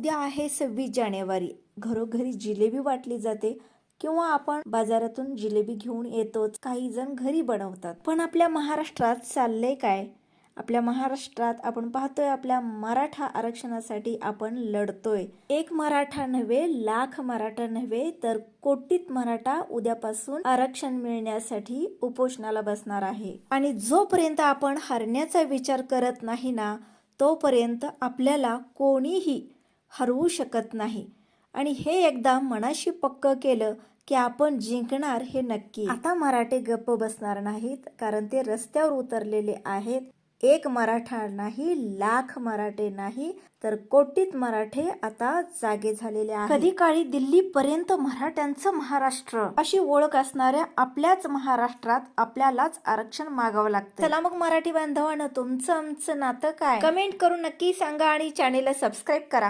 उद्या आहे 26 जानेवारी. घरोघरी जिलेबी वाटली जाते किंवा आपण बाजारातून जिलेबी घेऊन येतोच. काही जण घरी बनवतात. पण आपल्या महाराष्ट्रात चाललंय काय? आपल्या महाराष्ट्रात आपण पाहतोय आपल्या मराठा आरक्षणासाठी आपण लढतोय. एक मराठा नव्हे, लाख मराठा नव्हे, तर कोटीत मराठा उद्यापासून आरक्षण मिळण्यासाठी उपोषणाला बसणार आहे. आणि जोपर्यंत आपण हरण्याचा विचार करत नाही ना, तोपर्यंत आपल्याला कोणीही हरवू शकत नाही. आणि हे एकदा मनाशी पक्क केलं की आपण जिंकणार हे नक्की. आता मराठे गप्प बसणार नाहीत, कारण ते रस्त्यावर उतरलेले आहेत. एक मराठा नाही, लाख मराठे नाही, तर कोटीत मराठे आता जागे झालेले आहेत. कधी काळी दिल्लीपर्यंत मराठ्यांचं महाराष्ट्र अशी ओळख असणाऱ्या आपल्याच महाराष्ट्रात आपल्यालाच आरक्षण मागावं लागतं. चला मग मराठी बांधवांनो, तुमचं आमचं नातं काय? कमेंट करून नक्की सांगा आणि चॅनेलला सबस्क्राईब करा.